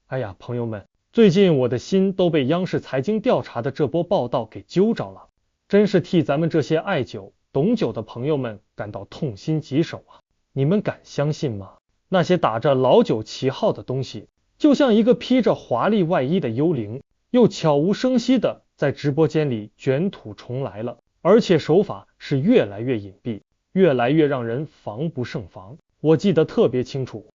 哎呀，朋友们，最近我的心都被央视财经调查的这波报道给揪着了，真是替咱们这些爱酒、懂酒的朋友们感到痛心疾首啊！你们敢相信吗？那些打着老酒旗号的东西，就像一个披着华丽外衣的幽灵，又悄无声息的在直播间里卷土重来了，而且手法是越来越隐蔽，越来越让人防不胜防。我记得特别清楚，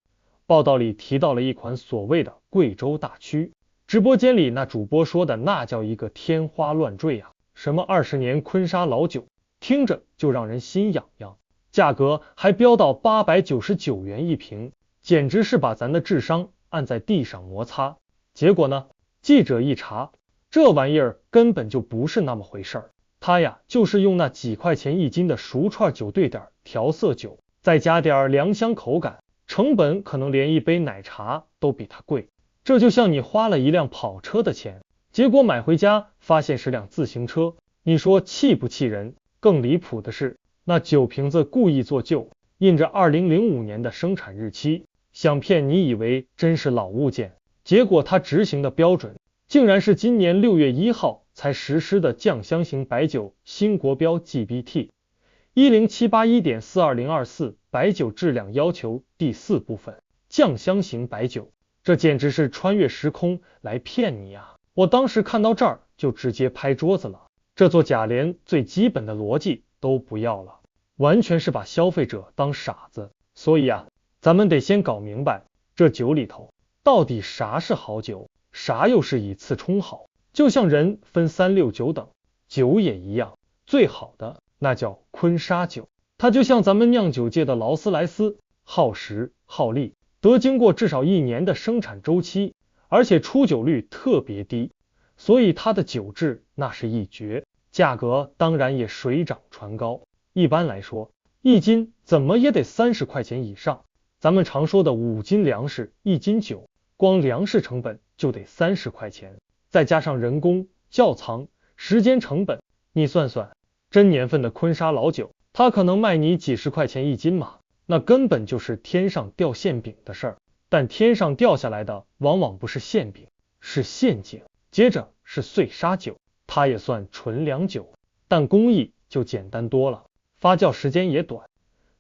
报道里提到了一款所谓的贵州大曲，直播间里那主播说的那叫一个天花乱坠啊，什么20年坤沙老酒，听着就让人心痒痒，价格还飙到899元一瓶，简直是把咱的智商按在地上摩擦。结果呢，记者一查，这玩意儿根本就不是那么回事儿，它呀就是用那几块钱一斤的熟串酒兑点调色酒，再加点良香口感，成本可能连一杯奶茶都比它贵。这就像你花了一辆跑车的钱，结果买回家发现是辆自行车，你说气不气人？更离谱的是，那酒瓶子故意做旧，印着2005年的生产日期，想骗你以为真是老物件，结果它执行的标准竟然是今年6月1号才实施的酱香型白酒新国标 GB/T10781.42024 白酒质量要求第4部分酱香型白酒，这简直是穿越时空来骗你啊！我当时看到这儿就直接拍桌子了，这座假连最基本的逻辑都不要了，完全是把消费者当傻子。所以啊，咱们得先搞明白这酒里头到底啥是好酒，啥又是以次充好。就像人分3、6、9等，酒也一样，最好的那叫坤沙酒，它就像咱们酿酒界的劳斯莱斯，耗时耗力，得经过至少1年的生产周期，而且出酒率特别低，所以它的酒质那是一绝，价格当然也水涨船高。一般来说，一斤怎么也得30块钱以上，咱们常说的5斤粮食1斤酒，光粮食成本就得30块钱，再加上人工、窖藏、时间成本，你算算，真年份的坤沙老酒，它可能卖你几十块钱一斤嘛，那根本就是天上掉馅饼的事儿。但天上掉下来的往往不是馅饼，是陷阱。接着是碎沙酒，它也算纯粮酒，但工艺就简单多了，发酵时间也短，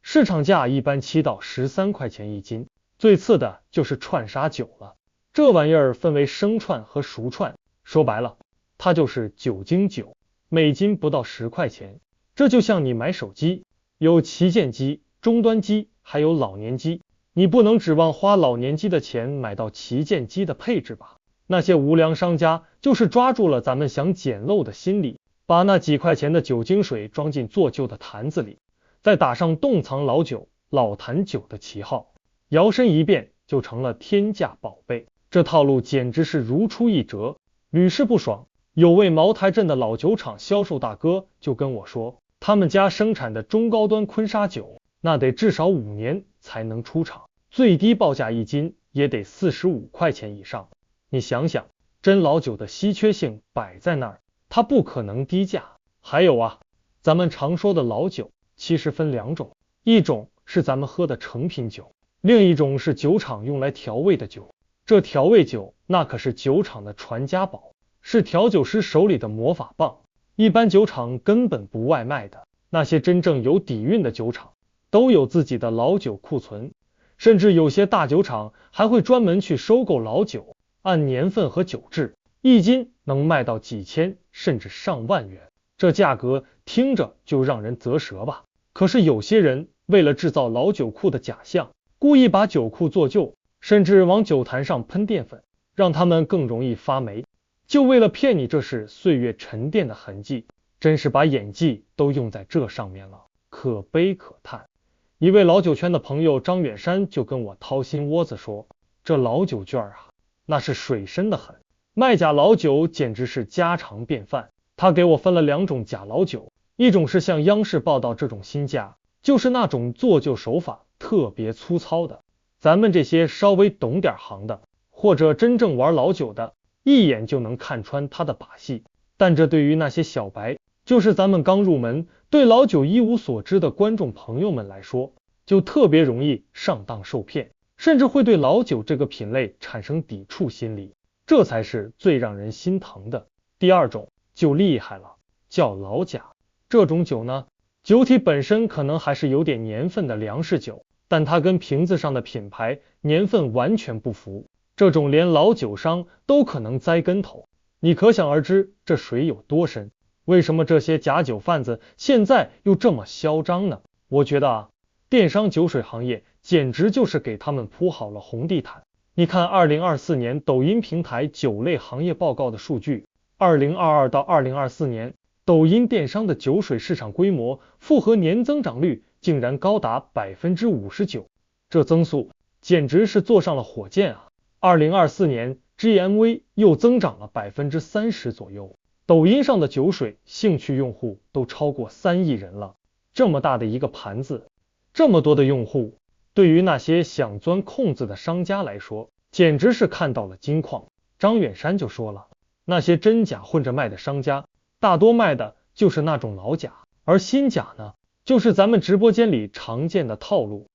市场价一般7到13块钱一斤。最次的就是串沙酒了，这玩意儿分为生串和熟串，说白了，它就是酒精酒，每斤不到10块钱。这就像你买手机，有旗舰机、中端机，还有老年机，你不能指望花老年机的钱买到旗舰机的配置吧？那些无良商家就是抓住了咱们想捡漏的心理，把那几块钱的酒精水装进做旧的坛子里，再打上冻藏老酒、老坛酒的旗号，摇身一变就成了天价宝贝。这套路简直是如出一辙，屡试不爽。有位茅台镇的老酒厂销售大哥就跟我说，他们家生产的中高端坤沙酒，那得至少5年才能出厂，最低报价一斤也得45块钱以上。你想想，真老酒的稀缺性摆在那儿，它不可能低价。还有啊，咱们常说的老酒其实分2种，一种是咱们喝的成品酒，另一种是酒厂用来调味的酒。这调味酒那可是酒厂的传家宝，是调酒师手里的魔法棒，一般酒厂根本不外卖的。那些真正有底蕴的酒厂都有自己的老酒库存，甚至有些大酒厂还会专门去收购老酒，按年份和酒质，一斤能卖到几千甚至上万元，这价格听着就让人啧舌吧。可是有些人为了制造老酒库的假象，故意把酒库做旧，甚至往酒坛上喷淀粉，让它们更容易发霉，就为了骗你这是岁月沉淀的痕迹，真是把演技都用在这上面了，可悲可叹。一位老酒圈的朋友张远山就跟我掏心窝子说，这老酒券啊，那是水深的很，卖假老酒简直是家常便饭。他给我分了2种假老酒，一种是像央视报道这种新价，就是那种做旧手法特别粗糙的，咱们这些稍微懂点行的，或者真正玩老酒的，一眼就能看穿他的把戏。但这对于那些小白，就是咱们刚入门，对老酒一无所知的观众朋友们来说，就特别容易上当受骗。甚至会对老酒这个品类产生抵触心理，这才是最让人心疼的。第二种就厉害了，叫老假。这种酒呢，酒体本身可能还是有点年份的粮食酒，但它跟瓶子上的品牌年份完全不符，这种连老酒商都可能栽跟头，你可想而知这水有多深。为什么这些假酒贩子现在又这么嚣张呢？我觉得电商酒水行业简直就是给他们铺好了红地毯。你看2024年抖音平台酒类行业报告的数据，2022到2024年，抖音电商的酒水市场规模复合年增长率竟然高达 59%， 这增速简直是坐上了火箭啊！2024年 GMV 又增长了 30% 左右，抖音上的酒水兴趣用户都超过3亿人了。这么大的一个盘子，这么多的用户，对于那些想钻空子的商家来说，简直是看到了金矿。张远山就说了，那些真假混着卖的商家，大多卖的就是那种老假，而新假呢，就是咱们直播间里常见的套路。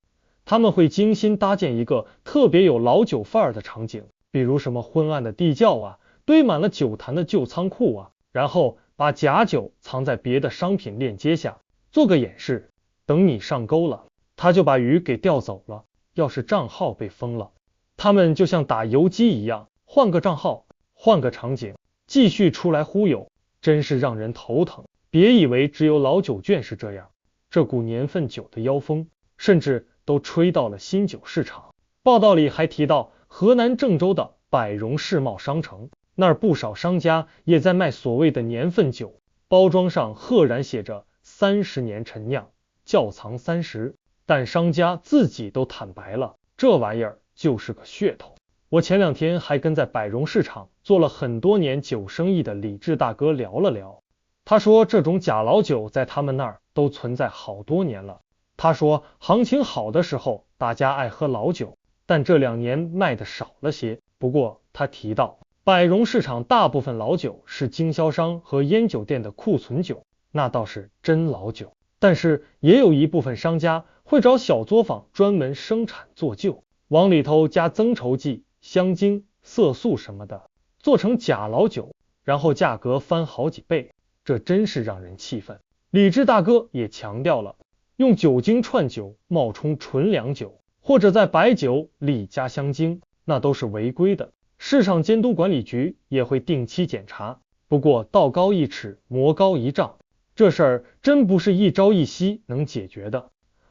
他们会精心搭建一个特别有老酒范儿的场景，比如什么昏暗的地窖啊，堆满了酒坛的旧仓库啊，然后把假酒藏在别的商品链接下，做个掩饰，等你上钩了，他就把鱼给钓走了。要是账号被封了，他们就像打游击一样，换个账号，换个场景，继续出来忽悠，真是让人头疼。别以为只有老酒券是这样，这股年份酒的妖风，甚至都吹到了新酒市场。报道里还提到河南郑州的百荣世贸商城，那儿不少商家也在卖所谓的年份酒，包装上赫然写着30年陈酿，窖藏30，但商家自己都坦白了，这玩意儿就是个噱头。我前2天还跟在百荣市场做了很多年酒生意的李志大哥聊了聊，他说这种假老酒在他们那儿都存在好多年了。他说行情好的时候大家爱喝老酒，但这2年卖的少了些。不过他提到百荣市场大部分老酒是经销商和烟酒店的库存酒，那倒是真老酒，但是也有一部分商家会找小作坊专门生产做旧，往里头加增稠剂、香精、色素什么的，做成假老酒，然后价格翻好几倍，这真是让人气愤。李志大哥也强调了，用酒精串酒冒充纯粮酒，或者在白酒里加香精，那都是违规的，市场监督管理局也会定期检查。不过道高一尺，魔高一丈，这事儿真不是一朝一夕能解决的。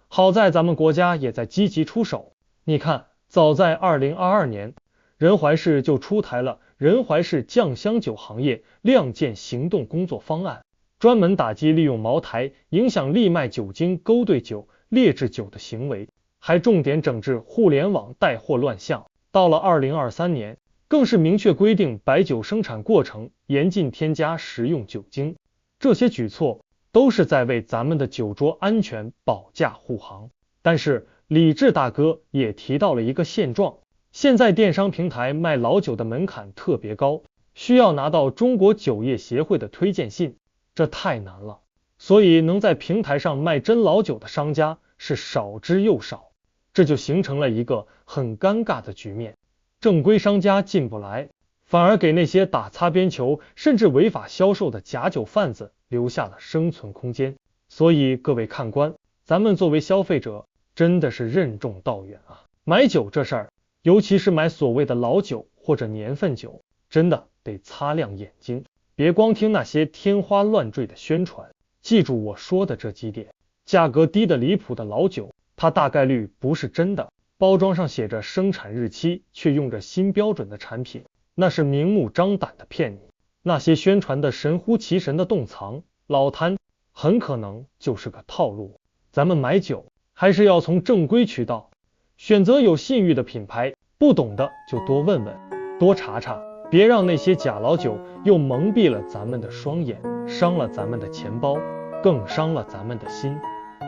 好在咱们国家也在积极出手，你看早在2022年，仁怀市就出台了仁怀市酱香酒行业亮剑行动工作方案，专门打击利用茅台影响利卖酒精勾兑酒、劣质酒的行为，还重点整治互联网带货乱象。到了2023年，更是明确规定白酒生产过程严禁添加食用酒精。这些举措都是在为咱们的酒桌安全保驾护航。但是李志大哥也提到了一个现状，现在电商平台卖老酒的门槛特别高，需要拿到中国酒业协会的推荐信，这太难了，所以能在平台上卖真老酒的商家是少之又少，这就形成了一个很尴尬的局面，正规商家进不来，反而给那些打擦边球甚至违法销售的假酒贩子留下了生存空间。所以各位看官，咱们作为消费者真的是任重道远啊！买酒这事儿，尤其是买所谓的老酒或者年份酒，真的得擦亮眼睛，别光听那些天花乱坠的宣传。记住我说的这几点，价格低的离谱的老酒，它大概率不是真的，包装上写着生产日期却用着新标准的产品，那是明目张胆的骗你。那些宣传的神乎其神的洞藏、老坛，很可能就是个套路。咱们买酒还是要从正规渠道，选择有信誉的品牌，不懂的就多问问，多查查，别让那些假老酒又蒙蔽了咱们的双眼，伤了咱们的钱包，更伤了咱们的心。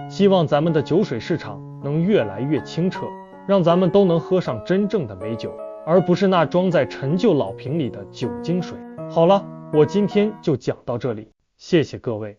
希望咱们的酒水市场能越来越清澈，让咱们都能喝上真正的美酒，而不是那装在陈旧老瓶里的酒精水。好了，我今天就讲到这里，谢谢各位。